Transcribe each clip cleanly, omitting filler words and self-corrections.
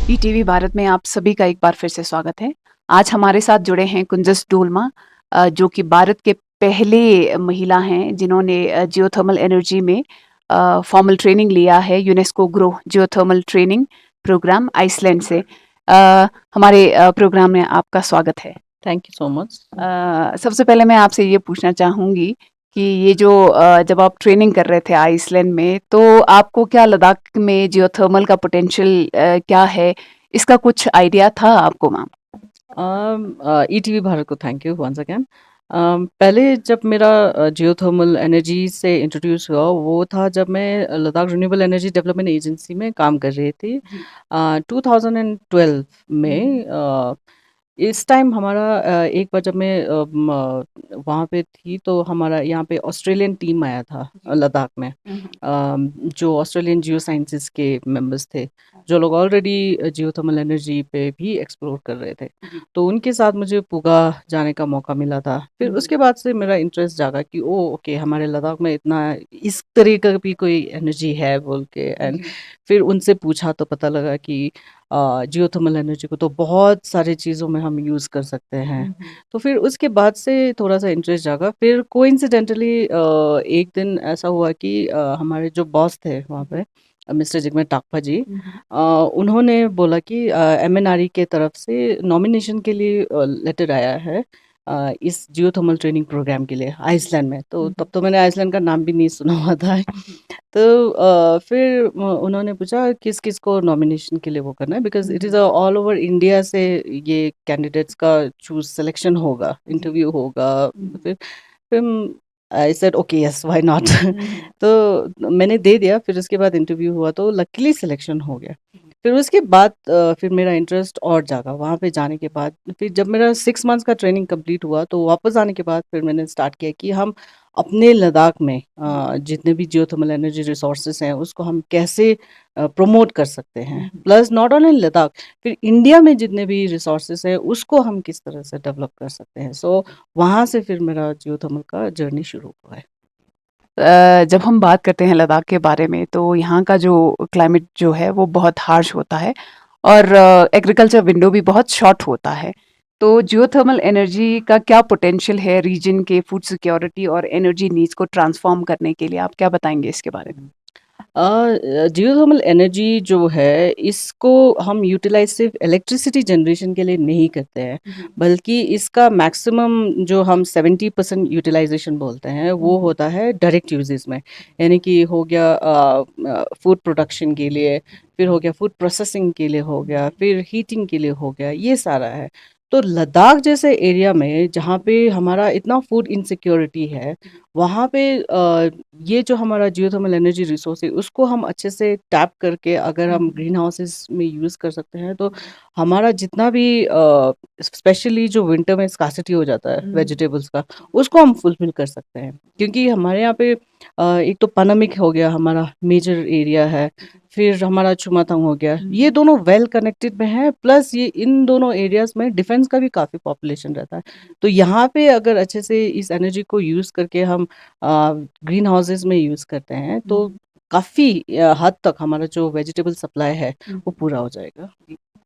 ETV Bharat में आप सभी का एक बार फिर से स्वागत है। आज हमारे साथ जुड़े हैं कुंजस डोलमा, जो कि भारत के पहले महिला हैं जिन्होंने जियोथर्मल एनर्जी में फॉर्मल ट्रेनिंग लिया है, UNESCO GRO geothermal training programme Iceland से। हमारे प्रोग्राम में आपका स्वागत है। Thank you so much. सबसे पहले मैं आपसे ये पूछना चाहूँगी कि ये जो जब आप ट्रेनिंग कर रहे थे आइसलैंड में, तो आपको क्या लद्दाख में जियोथर्मल का पोटेंशियल क्या है, इसका कुछ आइडिया था आपको मैम? ईटीवी भारत को थैंक यू वंस अगेन। पहले जब मेरा जियोथर्मल एनर्जी से इंट्रोड्यूस हुआ वो था जब मैं Ladakh renewable energy development agency में काम कर रही थी। 2012 में इस टाइम हमारा एक बार जब मैं वहाँ पे थी तो हमारा यहाँ पे ऑस्ट्रेलियन टीम आया था लद्दाख में। जो ऑस्ट्रेलियन जियो साइंसेस के मेंबर्स थे, जो लोग ऑलरेडी जियोथर्मल एनर्जी पे भी एक्सप्लोर कर रहे थे, तो उनके साथ मुझे पुगा जाने का मौका मिला था। फिर उसके बाद से मेरा इंटरेस्ट जागा कि ओ ओके, हमारे लद्दाख में इतना इस तरह का भी कोई एनर्जी है बोल के। एंड फिर उनसे पूछा तो पता लगा कि जियोथर्मल एनर्जी को तो बहुत सारी चीज़ों में हम यूज़ कर सकते हैं। तो फिर उसके बाद से थोड़ा-सा इंटरेस्ट जागा। फिर कोइंसिडेंटली एक दिन ऐसा हुआ कि हमारे जो बॉस थे वहाँ पे, मिस्टर जिगमे टाकपा जी, उन्होंने बोला कि एमएनआरई के तरफ से नॉमिनेशन के लिए लेटर आया है इस जियोथर्मल ट्रेनिंग प्रोग्राम के लिए आइसलैंड में। तो तब तो मैंने आइसलैंड का नाम भी नहीं सुना हुआ था। तो फिर उन्होंने पूछा किस-किस को नॉमिनेशन के लिए वो करना है, because it is all over India से ये कैंडिडेट्स का सिलेक्शन होगा, इंटरव्यू होगा। फिर I said okay yes why not. तो मैंने दे दिया। फिर उसके बाद इंटरव्यू हुआ तो लकीली सिलेक्शन हो गया। फिर उसके बाद फिर मेरा इंटरेस्ट और जागा वहाँ पे जाने के बाद। फिर जब मेरा 6 मंथ्स का ट्रेनिंग कंप्लीट हुआ तो वापस आने के बाद फिर मैंने स्टार्ट किया कि हम अपने लद्दाख में जितने भी जियोथर्मल एनर्जी रिसोर्सेज हैं उसको हम कैसे प्रमोट कर सकते हैं। प्लस नॉट ओनली लद्दाख, फिर इंडिया में जितने भी रिसोर्सेज हैं उसको हम किस तरह से डेवलप कर सकते हैं। सो वहाँ से फिर मेरा जियोथर्मल का जर्नी शुरू हुआ है। जब हम बात करते हैं लद्दाख के बारे में, तो यहाँ का जो क्लाइमेट जो है वो बहुत हार्श होता है और एग्रीकल्चर विंडो भी बहुत शॉर्ट होता है। तो जियोथर्मल एनर्जी का क्या पोटेंशियल है रीजन के फूड सिक्योरिटी और एनर्जी नीड्स को ट्रांसफॉर्म करने के लिए? आप क्या बताएंगे इसके बारे में? जियोथर्मल एनर्जी जो है इसको हम यूटिलाइज सिर्फ इलेक्ट्रिसिटी जनरेशन के लिए नहीं करते हैं, बल्कि इसका मैक्सिमम जो हम 70% यूटिलाइजेशन बोलते हैं वो होता है डायरेक्ट यूजेस में। यानी कि हो गया फूड प्रोडक्शन के लिए, फिर हो गया फूड प्रोसेसिंग के लिए, हो गया फिर हीटिंग के लिए, हो गया ये सारा है। तो लद्दाख जैसे एरिया में जहाँ पे हमारा इतना फूड इनसिक्योरिटी है, वहाँ पे ये जो हमारा जियोथर्मल एनर्जी रिसोर्स है उसको हम अच्छे से टैप करके अगर हम ग्रीन हाउसेस में यूज़ कर सकते हैं तो हमारा जितना भी स्पेशली जो विंटर में स्कासिटी हो जाता है वेजिटेबल्स का, उसको हम फुलफिल कर सकते हैं। क्योंकि हमारे यहाँ पे एक तो पनामिक हो गया हमारा मेजर एरिया है, फिर हमारा चुमाथांग हो गया, ये दोनों वेल कनेक्टेड में है। प्लस ये इन दोनों एरियाज में डिफेंस का भी काफ़ी पॉपुलेशन रहता है। तो यहाँ पे अगर अच्छे से इस एनर्जी को यूज़ करके हम ग्रीन हाउसेस में यूज़ करते हैं तो काफ़ी हद तक हमारा जो वेजिटेबल सप्लाई है वो पूरा हो जाएगा।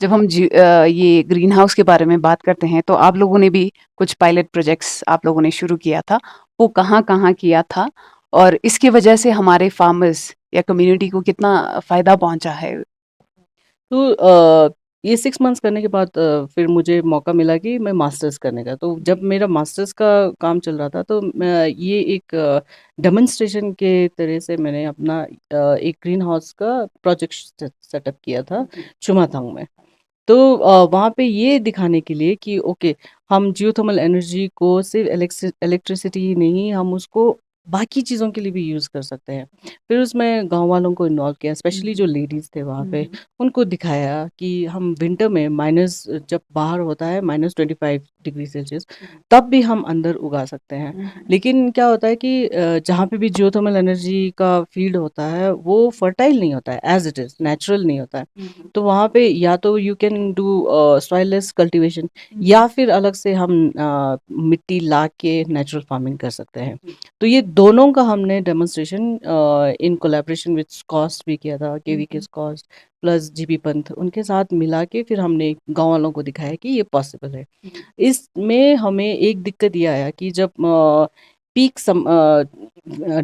जब हम ये ग्रीन हाउस के बारे में बात करते हैं, तो आप लोगों ने भी कुछ पायलट प्रोजेक्ट्स आप लोगों ने शुरू किया था। वो कहाँ-कहाँ किया था? और इसकी वजह से हमारे फार्मर्स या कम्युनिटी को कितना फ़ायदा पहुँचा है? तो ये 6 मंथ्स करने के बाद फिर मुझे मौका मिला कि मैं मास्टर्स करने का। तो जब मेरा मास्टर्स का काम चल रहा था तो मैं ये एक डेमोंस्ट्रेशन के तरह से मैंने अपना एक ग्रीन हाउस का प्रोजेक्ट सेटअप किया था चुमाथांग में। तो वहाँ पे ये दिखाने के लिए कि ओके, हम जियोथर्मल एनर्जी को सिर्फ़ इलेक्ट्रिसिटी ही नहीं, हम उसको बाकी चीज़ों के लिए भी यूज़ कर सकते हैं। फिर उसमें गाँव वालों को इन्वॉल्व किया, स्पेशली जो लेडीज़ थे वहाँ पे, उनको दिखाया कि हम विंटर में माइनस जब बाहर होता है -25 डिग्री सेल्सियस, तब भी हम अंदर उगा सकते हैं। लेकिन क्या होता है कि जहाँ पे भी जियोथर्मल एनर्जी का फील्ड होता है, वो फर्टाइल नहीं होता है, एज़ इट इज़, नेचुरल नहीं होता है। तो वहाँ पे या तो you can do soilless cultivation, या फिर अलग से हम मिट्टी ला के नेचुरल फार्मिंग कर सकते हैं। तो ये दोनों का हमने demonstration in collaboration with SKUAST भी किया था, केवीके स्कॉस्ट प्लस जीबी पंथ, उनके साथ मिला के फिर हमने गाँव वालों को दिखाया कि ये पॉसिबल है। इसमें हमें एक दिक्कत ये आया कि जब पीक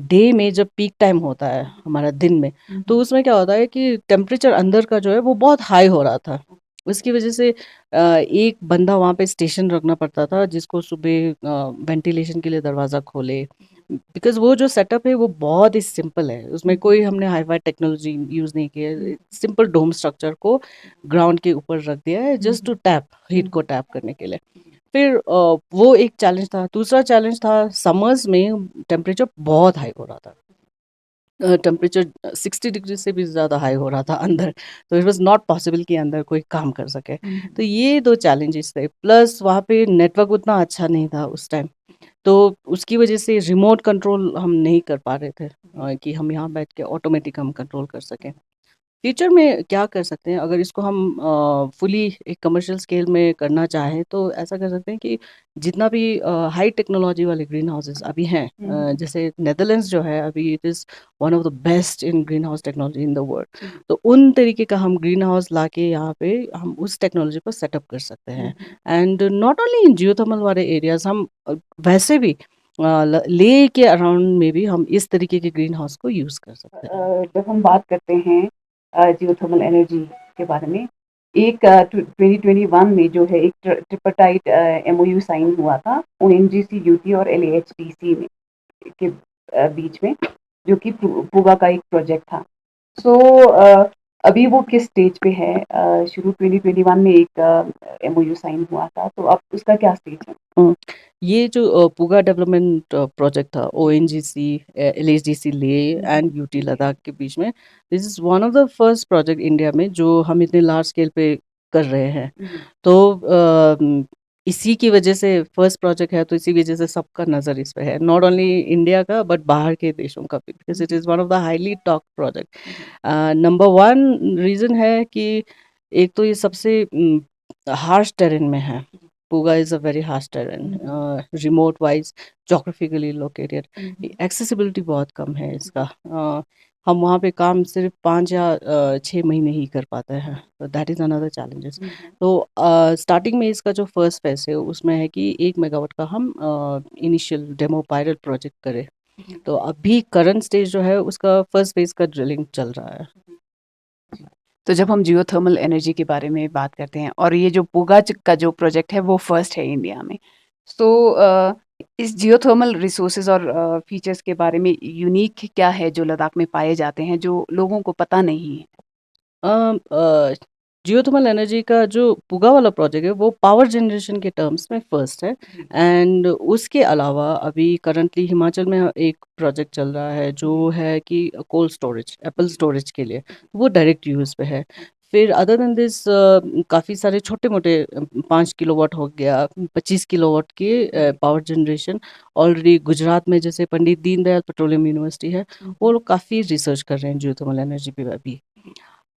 डे में जब पीक टाइम होता है हमारा दिन में, तो उसमें क्या होता है कि टेम्परेचर अंदर का जो है वो बहुत हाई हो रहा था। उसकी वजह से एक बंदा वहाँ पे स्टेशन रखना पड़ता था, जिसको सुबह वेंटिलेशन के लिए दरवाज़ा खोले, बिकॉज़ वो जो सेटअप है वो बहुत ही सिंपल है, उसमें कोई हमने हाई-फाई टेक्नोलॉजी यूज़ नहीं की है। सिंपल डोम स्ट्रक्चर को ग्राउंड के ऊपर रख दिया है, जस्ट टू टैप, हीट को टैप करने के लिए। फिर वो एक चैलेंज था। दूसरा चैलेंज था, समर्स में टेम्परेचर बहुत हाई हो रहा था। टेम्परेचर 60 डिग्री से भी ज़्यादा हाई हो रहा था अंदर, तो इट वाज़ नॉट पॉसिबल कि अंदर कोई काम कर सके। तो ये 2 चैलेंजेस थे, प्लस वहाँ पे नेटवर्क उतना अच्छा नहीं था उस टाइम, तो उसकी वजह से रिमोट कंट्रोल हम नहीं कर पा रहे थे, कि हम यहाँ बैठ के ऑटोमेटिक हम कंट्रोल कर सकें। फ्यूचर में क्या कर सकते हैं, अगर इसको हम फुली एक कमर्शियल स्केल में करना चाहें, तो ऐसा कर सकते हैं कि जितना भी हाई टेक्नोलॉजी वाले ग्रीन हाउसेस अभी हैं, जैसे नेदरलैंड्स जो है अभी, it is one of the best in green house technology in the world. तो उन तरीके का हम ग्रीन हाउस ला के यहाँ पे हम उस टेक्नोलॉजी को सेटअप कर सकते हैं। And not only in geothermal वाले एरियाज, हम वैसे भी ले के अराउंड में भी हम इस तरीके के ग्रीन हाउस को यूज़ कर सकते हैं। जब हम बात करते हैं जियोथर्मल एनर्जी के बारे में, एक 2021 में जो है एक ट्रिpartite एमओयू साइन हुआ था ओएनजीसी, यूटी और एलएएचटीसी में के बीच में, जो कि पूगा का एक प्रोजेक्ट था। सो अभी वो किस स्टेज पे है? शुरू 2021 में एक एमओयू साइन हुआ था, तो अब उसका क्या स्टेज है? ये जो पूगा डेवलपमेंट प्रोजेक्ट था, ओएनजीसी, एलएचडीसी ले एंड यूटी लद्दाख के बीच में, this is one of the first project India में जो हम इतने लार्ज स्केल पे कर रहे हैं। तो इसी की वजह से फर्स्ट प्रोजेक्ट है, तो इसी वजह से सबका नज़र इस पे है, नॉट ओनली इंडिया का बट बाहर के देशों का भी, because it is one of the highly talked project. Number 1 reason है कि एक तो ये सबसे हार्श टेरेन में है। Puga is a very harsh terrain, remote wise, geographically located. Accessibility बहुत कम है इसका। हम वहाँ पे काम सिर्फ 5 या 6 महीने ही कर पाते हैं, तो दैट इज़ अनदर चैलेंजेस। तो स्टार्टिंग में इसका जो फर्स्ट फेज़ है उसमें है कि 1 मेगावाट का हम इनिशियल डेमो पायलट प्रोजेक्ट करें। तो अभी करंट स्टेज जो है उसका फर्स्ट फेज़ का ड्रिलिंग चल रहा है। तो जब हम जियोथर्मल एनर्जी के बारे में बात करते हैं और ये जो पूगा का जो प्रोजेक्ट है वो फर्स्ट है इंडिया में, तो इस जियोथर्मल रिसोर्सेज और फीचर्स के बारे में यूनिक क्या है जो लद्दाख में पाए जाते हैं जो लोगों को पता नहीं है? जियोथर्मल एनर्जी का जो पूगा वाला प्रोजेक्ट है वो पावर जनरेशन के टर्म्स में फर्स्ट है। एंड उसके अलावा अभी करंटली हिमाचल में एक प्रोजेक्ट चल रहा है जो है कि कोल्ड स्टोरेज, एप्पल स्टोरेज के लिए, वो डायरेक्ट यूज़ पे है। फिर अदर देन दिस काफ़ी सारे छोटे-मोटे 5 किलोवाट हो गया, 25 किलोवाट के पावर जनरेशन ऑलरेडी गुजरात में, जैसे पंडित दीनदयाल पेट्रोलियम यूनिवर्सिटी है, वो लोग काफ़ी रिसर्च कर रहे हैं जियोथर्मल एनर्जी पे अभी।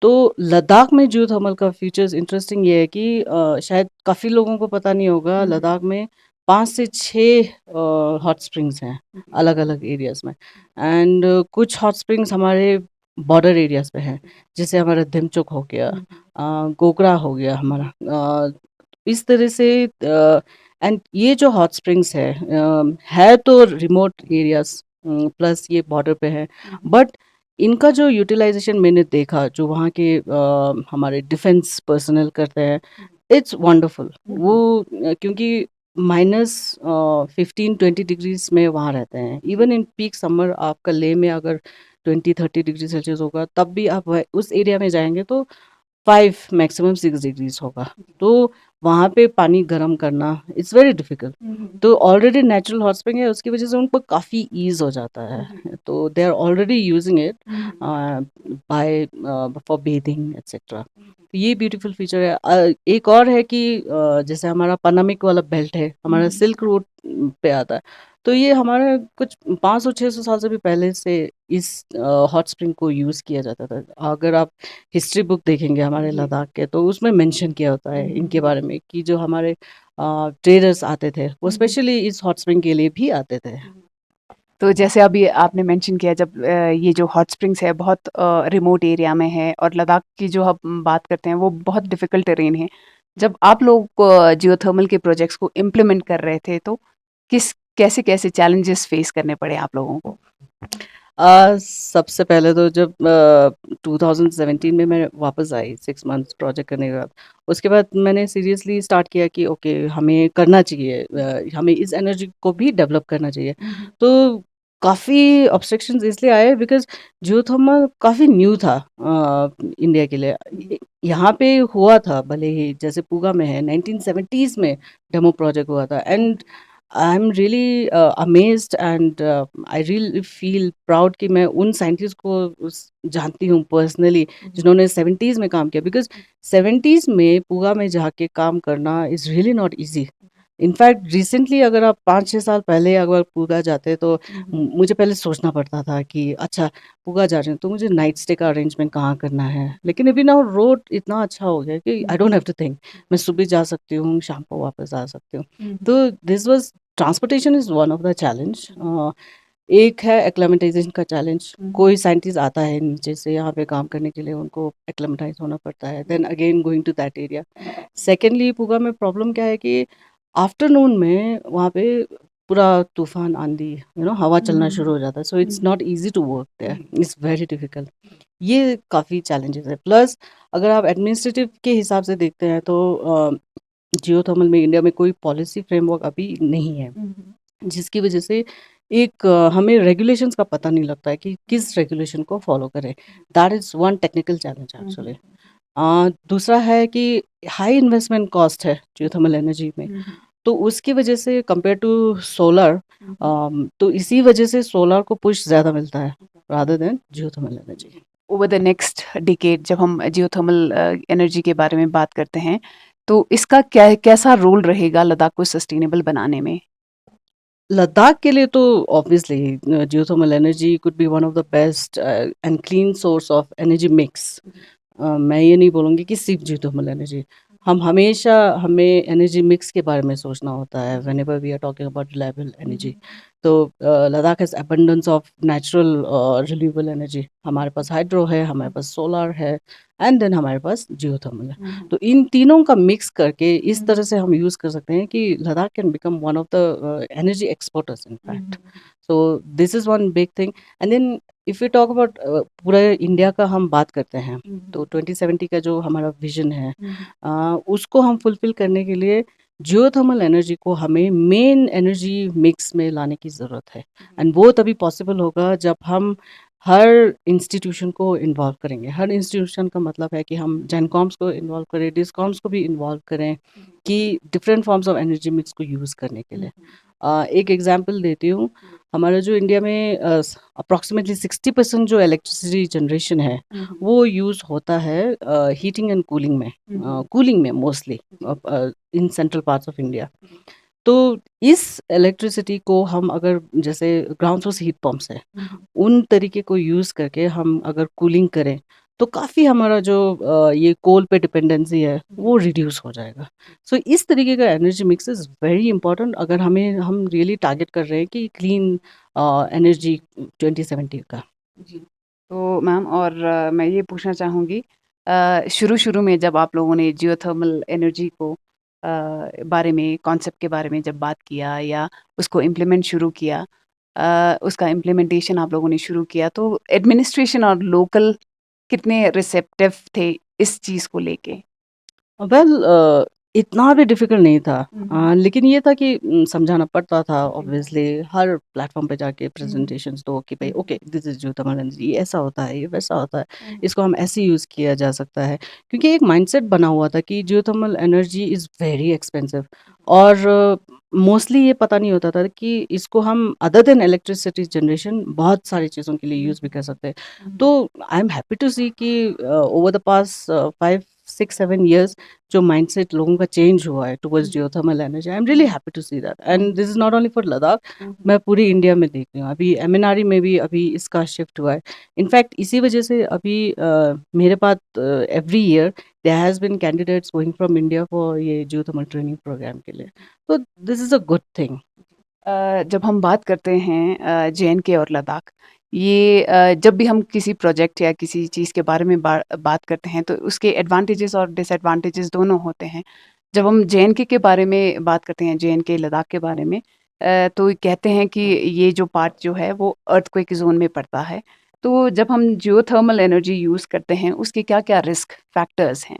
तो लद्दाख में जियोथर्मल का फीचर्स इंटरेस्टिंग ये है कि शायद काफ़ी लोगों को पता नहीं होगा, लद्दाख में 5 से 6 हॉट स्प्रिंग्स हैं अलग-अलग एरियाज़ में। एंड कुछ हॉट स्प्रिंग्स हमारे बॉर्डर एरियाज़ पे हैं, जैसे हमारा दिमचुक हो गया, गोगरा हो गया हमारा। इस तरह से एंड ये जो हॉट स्प्रिंग्स है तो रिमोट एरियाज़, प्लस ये बॉर्डर पे है, बट इनका जो यूटिलाइज़ेशन मैंने देखा, जो वहाँ के हमारे डिफेंस पर्सनल करते हैं, इट्स वंडरफुल। वो क्योंकि माइनस 15-20 डिग्रीज़ में वहाँ रहते हैं। इवन इन पीक समर आपका लेह में अगर 20-30 डिग्री सेल्सियस होगा, तब भी आप वह उस एरिया में जाएँगे तो 5 मैक्सिमम 6 डिग्रीज़ होगा। तो वहाँ पे पानी गर्म करना इट्स वेरी डिफ़िकल्ट। तो ऑलरेडी नेचुरल हॉट स्प्रिंग है, उसकी वज़ह से उनको काफ़ी ईज़ हो जाता है। तो they are already using it by for bathing etcetera. तो ये ब्यूटीफुल फीचर है। एक और है कि जैसे हमारा पैनामिक वाला बेल्ट है, हमारा सिल्क रूट पे आता है। तो ये हमारा कुछ 500-600 साल से भी पहले से इस हॉट स्प्रिंग को यूज़ किया जाता था। अगर आप हिस्ट्री बुक देखेंगे हमारे लद्दाख के, तो उसमें मेंशन किया होता है इनके बारे में कि जो हमारे ट्रेडर्स आते थे, वो स्पेशली इस हॉट स्प्रिंग के लिए भी आते थे। तो जैसे अभी आपने मेंशन किया, जब ये जो हॉट स्प्रिंग्स है बहुत रिमोट एरिया में है, और लद्दाख की जो हम बात करते हैं वो बहुत डिफ़िकल्ट टेरेन है। जब आप लोग जियोथर्मल के प्रोजेक्ट्स को इम्प्लीमेंट कर रहे थे, तो कैसे-कैसे चैलेंजेस फेस करने पड़े आप लोगों को? सबसे पहले तो जब 2017 में मैं वापस आई 6 मंथ्स प्रोजेक्ट करने के बाद, उसके बाद मैंने सीरियसली स्टार्ट किया कि ओके हमें करना चाहिए, हमें इस एनर्जी को भी डेवलप करना चाहिए। तो काफ़ी ऑब्स्ट्रक्शंस इसलिए आए बिकॉज़ जियोथर्मल काफ़ी न्यू था इंडिया के लिए। यहाँ पे हुआ था भले ही, जैसे पूगा में है, 1970s में डेमो प्रोजेक्ट हुआ था and I am really amazed and I really feel proud कि मैं उन साइंटिस्ट को जानती हूँ पर्सनली, जिन्होंने 70s में काम किया। बिकॉज 70s में पूगा में जाके काम करना is really not easy. In fact recently अगर आप 5-6 साल पहले अगर पूगा जाते तो मुझे पहले सोचना पड़ता था कि अच्छा पूगा जा रहे हैं तो मुझे नाइट स्टे का अरेंजमेंट कहाँ करना है, लेकिन अभी ना रोड इतना अच्छा हो गया कि I don't have to think, मैं सुबह जा सकती हूँ, शाम को वापस आ सकती हूँ। तो this was transportation is one of the challenge. एक है एक्लेमेटाइज़ेशन का चैलेंज। कोई साइंटिस्ट आता है नीचे से यहाँ पे काम करने के लिए, उनको एक्लेमेटाइज़ होना पड़ता है, then again going to that area. Secondly Puga में प्रॉब्लम क्या है कि आफ्टरनून में वहाँ पे पूरा तूफ़ान, आंधी, हवा चलना शुरू हो जाता है, so it's not easy to work there, it's very difficult. ये काफ़ी चैलेंजेस है। प्लस अगर आप एडमिनिस्ट्रेटिव के हिसाब से देखते हैं तो जियोथर्मल में इंडिया में कोई पॉलिसी फ्रेमवर्क अभी नहीं है, जिसकी वजह से एक हमें रेगुलेशंस का पता नहीं लगता है कि किस रेगुलेशन को फॉलो करें। That is one technical challenge actually. दूसरा है कि हाई इन्वेस्टमेंट कॉस्ट है जियोथर्मल एनर्जी में, तो उसकी वजह से कंपेयर टू सोलर, तो इसी वजह से सोलर को पुश ज़्यादा मिलता है rather than geothermal energy. Over the next decade जब हम जियोथर्मल एनर्जी के बारे में बात करते हैं, तो इसका कैसा रोल रहेगा लद्दाख को सस्टेनेबल बनाने में? लद्दाख के लिए तो obviously geothermal energy could be one of the best and clean source of energy mix. मैं ये नहीं बोलूँगी कि सिर्फ जियोथर्मल एनर्जी, हम हमेशा हमें एनर्जी मिक्स के बारे में सोचना होता है whenever we are talking about reliable energy. तो Ladakh has abundance of natural renewable energy. हमारे पास हाइड्रो है, हमारे पास सोलर है एंड देन हमारे पास जियोथर्मल है। तो इन तीनों का मिक्स करके इस तरह से हम यूज़ कर सकते हैं कि Ladakh can become one of the energy exporters in fact. So this is one big thing. And then if you talk about पूरे इंडिया का हम बात करते हैं, तो 2070 का जो हमारा विज़न है, उसको हम फुलफ़िल करने के लिए जियोथर्मल एनर्जी को हमें मेन एनर्जी मिक्स में लाने की ज़रूरत है। एंड वो तभी पॉसिबल होगा जब हम हर इंस्टीट्यूशन को इन्वॉल्व करेंगे। हर इंस्टीट्यूशन का मतलब है कि हम जेनकॉम्स को इन्वॉल्व करें, डिस्कॉम्स को भी इन्वॉल्व करें कि different forms of energy mix को यूज़ करने के लिए। एक एग्जांपल देती हूँ, हमारा जो इंडिया में अप्रॉक्सिमेटली 60% जो इलेक्ट्रिसिटी जनरेशन है, वो यूज़ होता है हीटिंग एंड कूलिंग में, कूलिंग में mostly in central parts of India. तो इस इलेक्ट्रिसिटी को हम अगर जैसे ग्राउंड सोर्स हीट पंप्स है, उन तरीके को यूज़ करके हम अगर कूलिंग करें, तो काफ़ी हमारा जो ये कोल पे डिपेंडेंसी है, वो रिड्यूस हो जाएगा। सो इस तरीके का energy mix is very important अगर हम रियली टारगेट कर रहे हैं कि क्लीन एनर्जी 2070 का। जी। तो मैम, और मैं ये पूछना चाहूँगी, शुरू-शुरू में जब आप लोगों ने जियोथर्मल एनर्जी को बारे में, कॉन्सेप्ट के बारे में जब बात किया या उसको इम्प्लीमेंट शुरू किया, उसका इम्प्लीमेंटेशन आप लोगों ने शुरू किया, तो एडमिनिस्ट्रेशन और लोकल कितने रिसेप्टिव थे इस चीज़ को लेके? वेल इतना भी डिफ़िकल्ट नहीं था। हम्म, लेकिन ये था कि समझाना पड़ता था जी, ऑब्वियसली हर प्लेटफ़ॉर्म पे जाके हम्म, प्रेज़ेंटेशंस दो कि भई hmm, okay this is geothermal energy, ये ऐसा होता है, ये वैसा होता है, हम्म, इसको हम ऐसे यूज़ किया जा सकता है। क्योंकि एक माइंडसेट बना हुआ था कि geothermal energy is very expensive और मोस्टली ये पता नहीं होता था कि इसको हम अदर देन इलेक्ट्रिसिटी जनरेशन बहुत सारी चीज़ों के लिए यूज़ भी कर सकते हैं। हम्म, तो I am happy to see कि ओवर द पास्ट 5, 6, 7 इयर्स जो माइंडसेट लोगों का चेंज हुआ है towards geothermal energy, I am really happy to see that and this is not only for Ladakh, मैं पूरी इंडिया में देख रही हूँ। अभी एमएनआरई में भी अभी इसका शिफ्ट हुआ है। इनफैक्ट इसी वजह से अभी मेरे पास every year there has been candidates going from India for ये जियोथर्मल ट्रेनिंग प्रोग्राम के लिए। तो this is a good thing. जब हम बात करते हैं जे.एन.के और लद्दाख, ये जब भी हम किसी प्रोजेक्ट या किसी चीज़ के बारे में बात करते हैं तो उसके एडवांटेजेस और डिसएडवांटेजेस दोनों होते हैं। जब हम जे.एन.के के बारे में बात करते हैं, जे.एन.के लद्दाख के बारे में, तो कहते हैं कि ये जो पार्ट जो है वो अर्थक्वेक ज़ोन में पड़ता है। तो जब हम जियोथर्मल एनर्जी यूज़ करते हैं उसके क्या-क्या रिस्क फैक्टर्स हैं?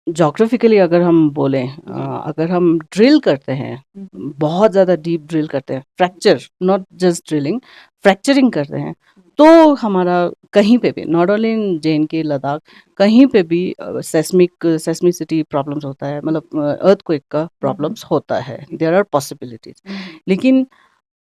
ज्योग्राफिकली अगर हम बोलें जी। अगर हम ड्रिल करते हैं, हुँ, बहुत ज़्यादा डीप ड्रिल करते हैं, fracture not just drilling, fracturing करते हैं, हुँ, तो हमारा कहीं पे भी नॉट ओनली इन जे.एन.के, लद्दाख, कहीं पे भी सेस्मिसिटी प्रॉब्लम्स होता है, मतलब अर्थक्वेक का हुँ, हुँ, प्रॉब्लम्स होता है, जी। There are possibilities. हुँ, हुँ, लेकिन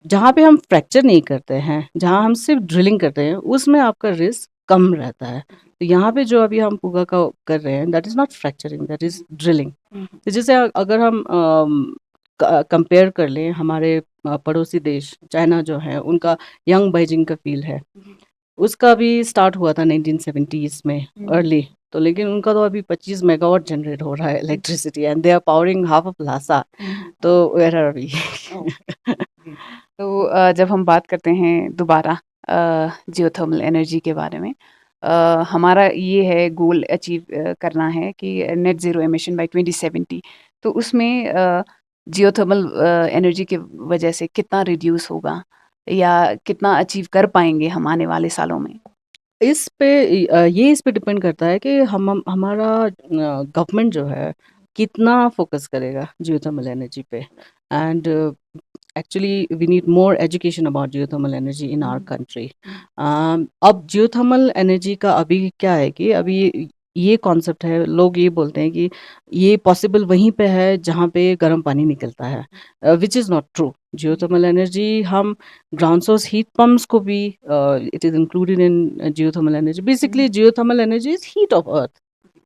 जहाँ पे हम फ्रैक्चर नहीं करते हैं, जहाँ हम सिर्फ ड्रिलिंग करते हैं, उसमें आपका रिस्क कम रहता है। तो यहाँ पे जो अभी हम पूगा का कर रहे हैं, that is not fracturing, that is drilling. हुँ, हुँ, तो जैसे अगर हम कंपेयर कर लें हमारे पड़ोसी देश चाइना जो है, उनका यंग बेइजिंग का फील्ड है, हुँ, उसका भी स्टार्ट हुआ था 1970s में हुँ, अर्ली। तो लेकिन उनका तो अभी 25 मेगावाट जनरेट हो रहा है hmm, electricity and they are powering half of Lhasa. हुँ, हुँ। तो वेयर आर वी? ओह! जी। तो जब हम बात करते हैं दोबारा जियोथर्मल एनर्जी के बारे में, हमारा ये है गोल अचीव करना है कि नेट ज़ीरो एमिशन बाय 2070। तो उसमें जियोथर्मल एनर्जी की वजह से कितना रिड्यूस होगा या कितना अचीव कर पाएँगे हम आने वाले सालों में? ये इस पे डिपेंड करता है कि हम हमारा गवर्नमेंट जो है कितना फोकस करेगा जियोथर्मल एनर्जी पे and actually we need more education about geothermal energy in hmm, our hmm, country. हुँ, अब जियोथर्मल एनर्जी का अभी क्या है कि अभी ये कॉन्सेप्ट है, लोग ये बोलते हैं कि ये पॉसिबल वहीं पे है जहाँ पे गर्म पानी निकलता है, विच इज़ नॉट ट्रू। जी। जियोथर्मल एनर्जी हम ग्राउंड सोर्स हीट पंप्स को भी it is included in geothermal energy. Hmm, basically hmm, geothermal energy is heat of earth.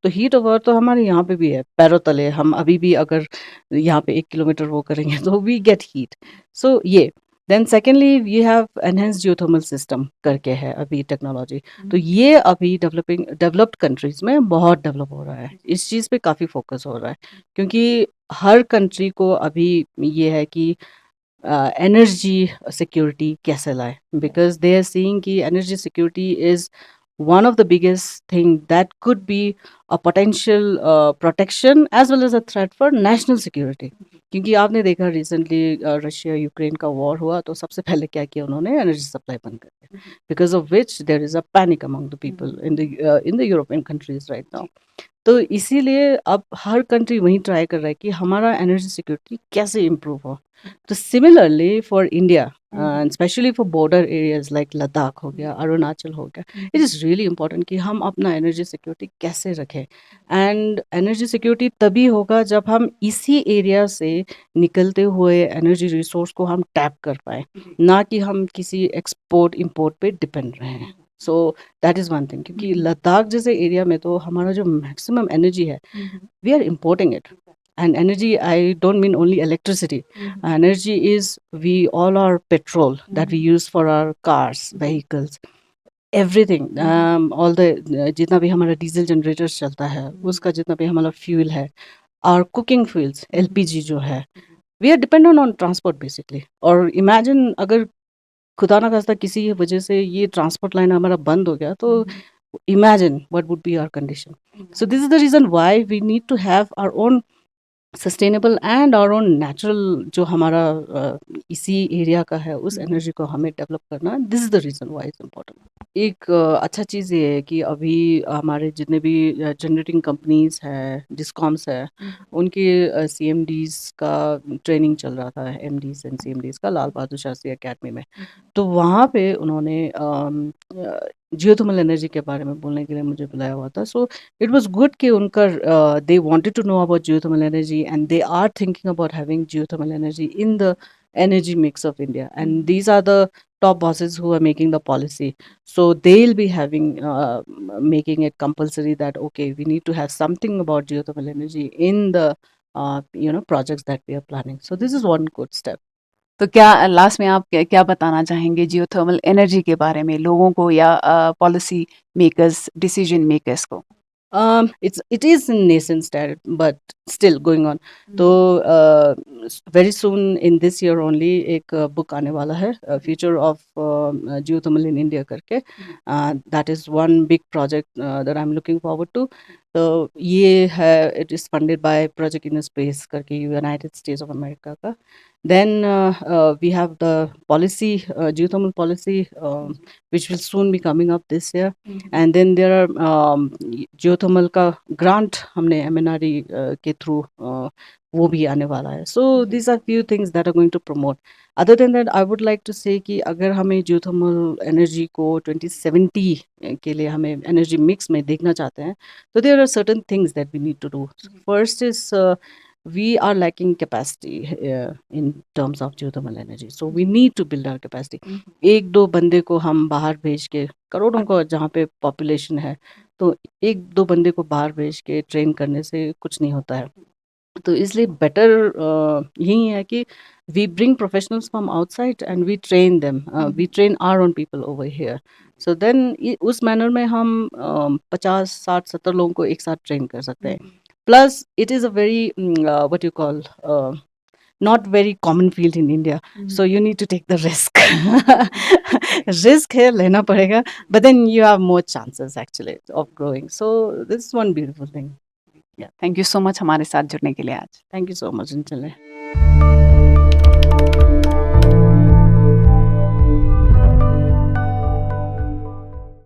तो हीट ऑफ अर्थ तो हमारे यहाँ पे भी है, पैरों तले हम अभी भी अगर यहाँ पे 1 किलोमीटर वो करेंगे तो वी गेट हीट। सो ये then secondly we have enhanced geothermal system करके है अभी टेक्नोलॉजी। तो हुँ, ये अभी डेवलप्ड कंट्रीज़ में बहुत डेवलप हो रहा है। जी। इस चीज़ पे काफ़ी फोकस हो रहा है क्योंकि हर कंट्री को अभी ये है कि energy security कैसे लाएँ? Because they are seeing कि energy security is one of the biggest thing that could be a potential protection as well as a threat for national security। क्योंकि आपने देखा रिसेंटली रशिया यूक्रेन का war हुआ तो सबसे पहले क्या किया उन्होंने एनर्जी सप्लाई बंद कर दिया, hmm, hmm, because of which there is a panic among the hmm, people in the European countries right now. जी। तो इसीलिए अब हर कंट्री वही ट्राई कर रहा है कि हमारा एनर्जी सिक्योरिटी कैसे इम्प्रूव हो। तो similarly for India hmm, hmm, and specially for border areas like Ladakh हो गया, अरुणाचल हो गया, hmm, it hmm, is really important कि हम अपना एनर्जी सिक्योरिटी कैसे रखें। एंड एनर्जी सिक्योरिटी तभी होगा जब हम इसी एरिया से निकलते हुए एनर्जी रिसोर्स को हम टैप कर पाएँ, जी। ना कि हम किसी एक्सपोर्ट इम्पोर्ट पे डिपेंड रहें। Hmm, so that is one thing hmm, क्योंकि हुँ, लद्दाख जैसे एरिया में तो हमारा जो मैक्सिमम एनर्जी है, हुँ, हुँ, we are importing it. And energy, I don't mean only electricity. Hmm, hmm, Energy is we all our petrol hmm, that we hmm, use for our cars, ji. vehicles, everything. Hmm, hmm, All the जितना भी हमारा diesel generators चलता है, हुँ, उसका जितना भी हमारा fuel है, our cooking fuels, hmm, hmm, LPG जो है, हुँ, हुँ, we are dependent on transport basically. और imagine अगर खुदा ना खास्ता किसी वजह से ये ट्रांसपोर्ट लाइन हमारा बंद हो गया तो हुँ, हुँ, imagine what would be our condition. Hmm, So this is the reason why we need to have our own sustainable and our own natural जो हमारा इसी एरिया का है उस एनर्जी को हमें डेवलप करना है। This is the reason why it's important. एक अच्छा चीज़ ये है कि अभी हमारे जितने भी जनरेटिंग कंपनीज़ हैं, डिस्कॉम्स है, उनके सीएमडीज़ का ट्रेनिंग चल रहा था, एमडीज़ एंड सीएमडीज़ का लाल बहादुर शास्त्री अकेडमी में। तो वहाँ पे उन्होंने जियोथर्मल एनर्जी के बारे में बोलने के लिए मुझे बुलाया हुआ था। सो इट वाज़ गुड कि उनका they wanted to know about geothermal energy and they are thinking about having geothermal energy in the energy mix of India. And these are the top bosses who are making the policy. So they'll be having making it compulsory that okay, we need to have something about geothermal energy in the projects that we are planning. So this is one good step. तो क्या last में आप क्या बताना चाहेंगे geothermal energy के बारे में लोगों को या पॉलिसी मेकर्स, डिसीजन मेकर्स को? It is in nascent state, but still going on. तो very soon in this year only एक book आने वाला है, Future of Geothermal in India करके. That is one big project that I'm looking forward to. तो ये है, it is funded by Project in Space करके United States of America का. Then we have the policy, geothermal policy, which will soon be coming up this year. And then there are geothermal का grant हमने MNRE के through वो भी आने वाला है. So these are few things that are going to promote. Other than that, I would like to say कि अगर हमें geothermal energy को 2070 के लिए हमें energy mix में देखना चाहते हैं, तो there are certain things that we need to do. First is we are lacking capacity in terms of geothermal energy. So we need to build our capacity. एक दो बंदे को हम बाहर भेज के, करोड़ों को जहाँ पे पॉपुलेशन है, तो एक दो बंदे को बाहर भेज के ट्रेन करने से कुछ नहीं होता है. तो इसलिए बेटर यही है कि we bring professionals from outside and we train them, we train our own people over here. So then उस मैनर में हम 50 60 70 लोगों को एक साथ ट्रेन कर सकते हैं. Plus it is a very what you call not very common field in India. So you need to take the risk. Risk है, लेना पड़ेगा, but then you have more chances actually of growing. So this is one beautiful thing. Yeah, thank you so much हमारे साथ जुड़ने के लिए आज. Thank you so much, Anjali.